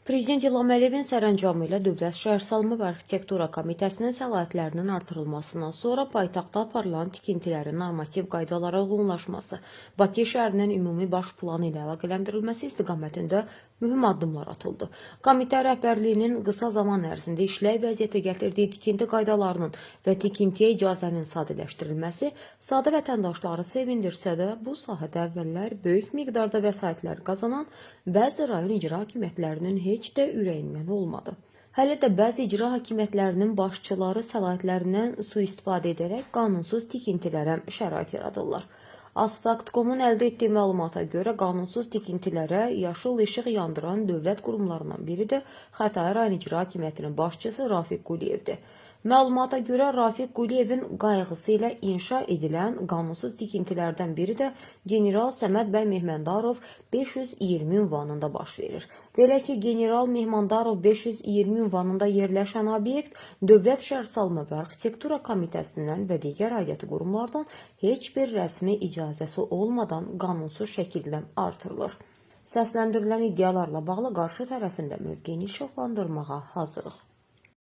Prezident İlham Əliyevin sərəncamı ilə Dövlət Şəhərsalma və Arxitektura Komitəsinin səlahiyyətlərinin artırılmasından sonra paytaxtda aparılan tikintilərin normativ qaydalara uyğunlaşması, Bakı şəhərinin ümumi baş planı ilə əlaqələndirilməsi istiqamətində mühüm addımlar atıldı. Komitə rəhbərliyinin qısa zaman ərzində işlək vəziyyətə gətirdiyi tikinti qaydalarının və tikintiyə icazənin sadələşdirilməsi sadə vətəndaşları sevindirsə də, bu sahədə əvvəllər böyük miqdarda vəsaitlər qazanan bəzi rayon icra hakimiyyətlərinin heç də ürəyindən olmadı. Hələ də bəzi icra hakimiyyətlərinin başçıları səlahiyyətlərindən sui-istifadə edərək qanunsuz tikintilərə şərait yaradırlar. Asfalt.com-un əldə etdiyi məlumata görə qanunsuz tikintilərə yaşıl işıq yandıran dövlət qurumlarından biri də Xətai rayon icra hakimiyyətinin başçısı Rafiq Quliyevdir. Məlumata görə Rafiq Quliyevin qayğısı ilə inşa edilən qanunsuz tikintilərdən biri də General Səməd bəy Mehmandarov 520 ünvanında baş verir. Belə ki, General Mehmandarov 520 ünvanında yerləşən obyekt Dövlət Şəhərsalma və Arxitektura Komitəsindən və digər aidiyyatı qurumlardan heç bir rəsmi icazəsi olmadan qanunsuz şəkildə artırılır. Səsləndirilən iddialarla bağlı qarşı tərəfində mövqeyini işıqlandırmağa hazırıq.